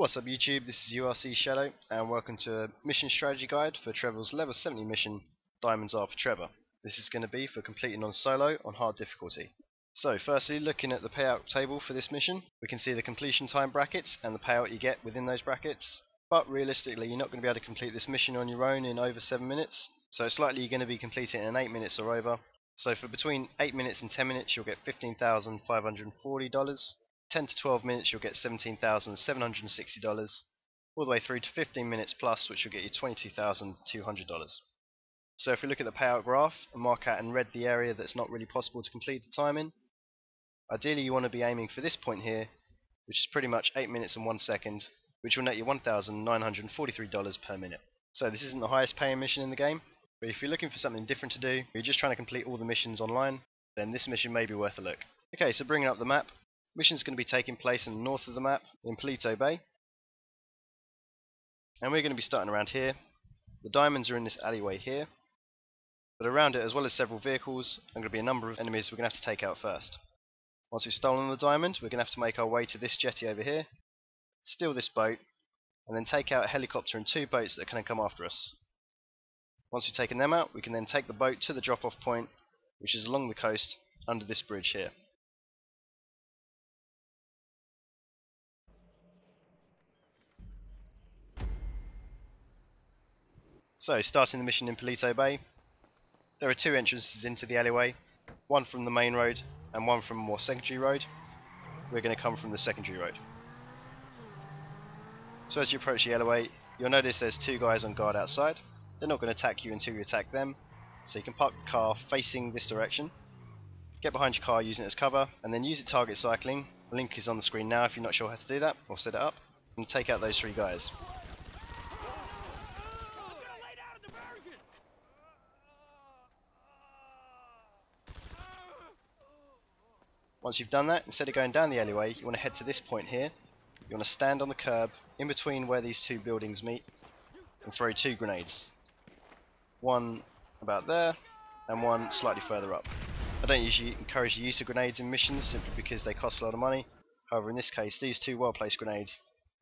What's up YouTube, this is URC Shadow and welcome to a mission strategy guide for Trevor's level 70 mission, Diamonds Are For Trevor. This is going to be for completing on solo on hard difficulty. So firstly, looking at the payout table for this mission, we can see the completion time brackets and the payout you get within those brackets. But realistically, you're not going to be able to complete this mission on your own in over 7 minutes. So it's likely you're going to be completing it in 8 minutes or over. So for between 8 minutes and 10 minutes, you'll get $15,540. 10 to 12 minutes you'll get $17,760, all the way through to 15 minutes plus, which will get you $22,200. So if we look at the payout graph and mark out in red the area that's not really possible to complete the time in, ideally you want to be aiming for this point here, which is pretty much 8 minutes and 1 second, which will net you $1,943 per minute. So this isn't the highest paying mission in the game, but if you're looking for something different to do, or you're just trying to complete all the missions online, then this mission may be worth a look. Okay, so bringing up the map. Mission's going to be taking place in the north of the map, in Palito Bay. And we're going to be starting around here. The diamonds are in this alleyway here. But around it, as well as several vehicles, are going to be a number of enemies we're going to have to take out first. Once we've stolen the diamond, we're going to have to make our way to this jetty over here, steal this boat, and then take out a helicopter and 2 boats that are going to come after us. Once we've taken them out, we can then take the boat to the drop-off point, which is along the coast, under this bridge here. So, starting the mission in Palito Bay, there are 2 entrances into the alleyway, one from the main road and one from a more secondary road. We're going to come from the secondary road. So as you approach the alleyway, you'll notice there's 2 guys on guard outside. They're not going to attack you until you attack them, so you can park the car facing this direction, get behind your car using it as cover, and then use it target cycling. The link is on the screen now if you're not sure how to do that, or set it up, and take out those 3 guys. Once you've done that, instead of going down the alleyway, you want to head to this point here. You want to stand on the curb in between where these 2 buildings meet and throw 2 grenades. One about there and one slightly further up. I don't usually encourage the use of grenades in missions simply because they cost a lot of money. However, in this case, these 2 well placed grenades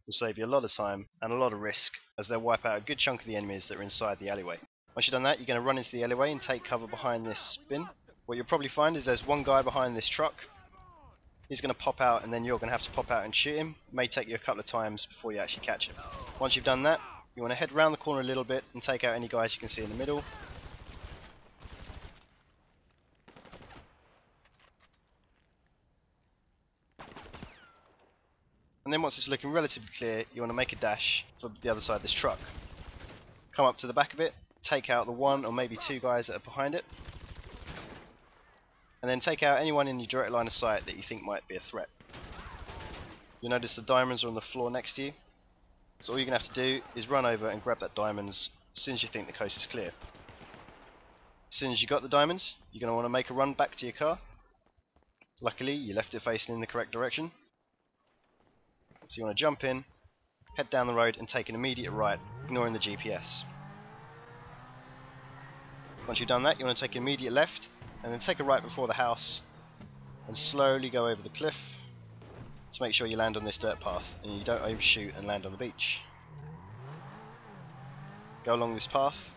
will save you a lot of time and a lot of risk, as they'll wipe out a good chunk of the enemies that are inside the alleyway. Once you've done that, you're going to run into the alleyway and take cover behind this bin. What you'll probably find is there's one guy behind this truck. He's going to pop out and then you're going to have to pop out and shoot him. It may take you a couple of times before you actually catch him. Once you've done that, you want to head around the corner a little bit and take out any guys you can see in the middle. And then once it's looking relatively clear, you want to make a dash for the other side of this truck. Come up to the back of it, take out the 1 or maybe 2 guys that are behind it. And then take out anyone in your direct line of sight that you think might be a threat. You'll notice the diamonds are on the floor next to you. So all you're going to have to do is run over and grab that diamonds as soon as you think the coast is clear. As soon as you got the diamonds, you're going to want to make a run back to your car. Luckily, you left it facing in the correct direction. So you want to jump in, head down the road and take an immediate right, ignoring the GPS. Once you've done that, you want to take an immediate left, and then take a right before the house and slowly go over the cliff to make sure you land on this dirt path and you don't overshoot and land on the beach. Go along this path,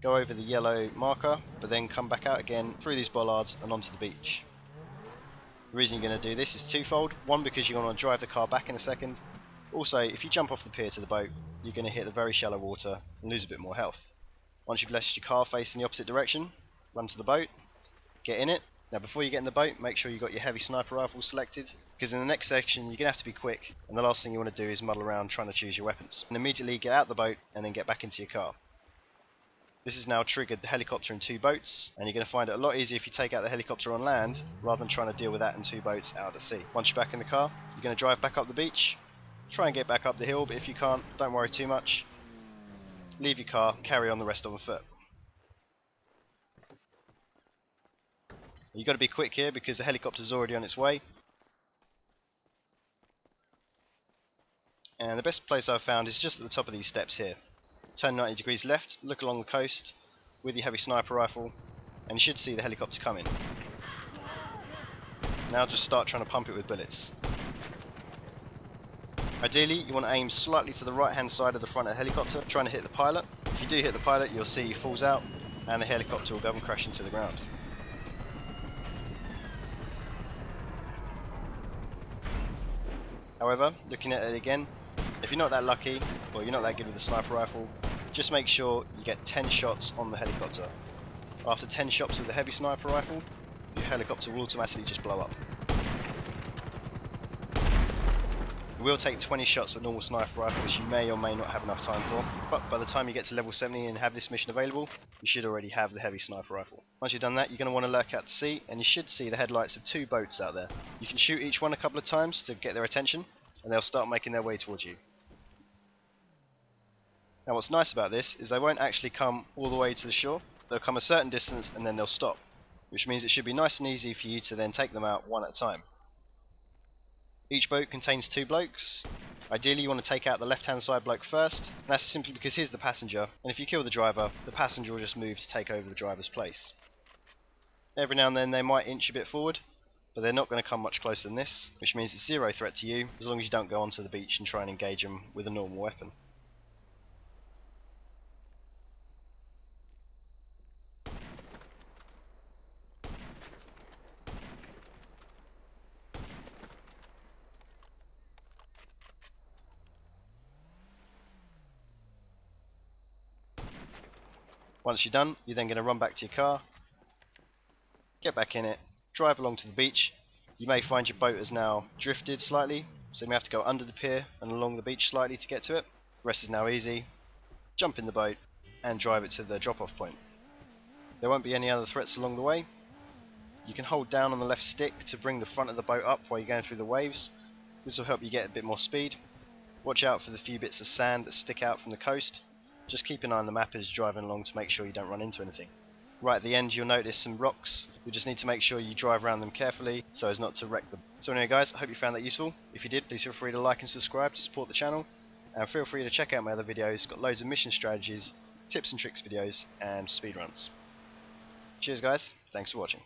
go over the yellow marker, but then come back out again through these bollards and onto the beach. The reason you're going to do this is twofold. One, because you're going to drive the car back in a second. Also, if you jump off the pier to the boat, you're going to hit the very shallow water and lose a bit more health. Once you've left your car facing the opposite direction, run to the boat, get in it. Now before you get in the boat, make sure you've got your heavy sniper rifle selected, because in the next section you're going to have to be quick, and the last thing you want to do is muddle around trying to choose your weapons. And immediately get out the boat and then get back into your car. This has now triggered the helicopter and 2 boats, and you're going to find it a lot easier if you take out the helicopter on land, rather than trying to deal with that and 2 boats out at sea. Once you're back in the car, you're going to drive back up the beach, try and get back up the hill, but if you can't, don't worry too much. Leave your car, carry on the rest on foot. You've got to be quick here because the helicopter's already on its way. And the best place I've found is just at the top of these steps here. Turn 90 degrees left, look along the coast with your heavy sniper rifle, and you should see the helicopter coming. Now just start trying to pump it with bullets. Ideally, you want to aim slightly to the right hand side of the front of the helicopter, trying to hit the pilot. If you do hit the pilot, you'll see he falls out and the helicopter will go and crash into the ground. However, looking at it again, if you're not that lucky or you're not that good with the sniper rifle, just make sure you get 10 shots on the helicopter. After 10 shots with the heavy sniper rifle, your helicopter will automatically just blow up. You will take 20 shots with normal sniper rifle, which you may or may not have enough time for, but by the time you get to level 70 and have this mission available, you should already have the heavy sniper rifle. Once you've done that, you're going to want to lurk out to sea, and you should see the headlights of 2 boats out there. You can shoot each one a couple of times to get their attention, and they'll start making their way towards you. Now what's nice about this is they won't actually come all the way to the shore. They'll come a certain distance and then they'll stop, which means it should be nice and easy for you to then take them out one at a time. Each boat contains 2 blokes. Ideally you want to take out the left hand side bloke first, and that's simply because he's the passenger, and if you kill the driver, the passenger will just move to take over the driver's place. Every now and then they might inch a bit forward, but they're not going to come much closer than this, which means it's 0 threat to you as long as you don't go onto the beach and try and engage them with a normal weapon. Once you're done, you're then going to run back to your car, get back in it, drive along to the beach. You may find your boat has now drifted slightly, so you may have to go under the pier and along the beach slightly to get to it. The rest is now easy. Jump in the boat and drive it to the drop-off point. There won't be any other threats along the way. You can hold down on the left stick to bring the front of the boat up while you're going through the waves. This will help you get a bit more speed. Watch out for the few bits of sand that stick out from the coast. Just keep an eye on the map as you're driving along to make sure you don't run into anything. Right at the end you'll notice some rocks. You just need to make sure you drive around them carefully so as not to wreck them. So anyway guys, I hope you found that useful. If you did, please feel free to like and subscribe to support the channel. And feel free to check out my other videos. Got loads of mission strategies, tips and tricks videos and speedruns. Cheers guys, thanks for watching.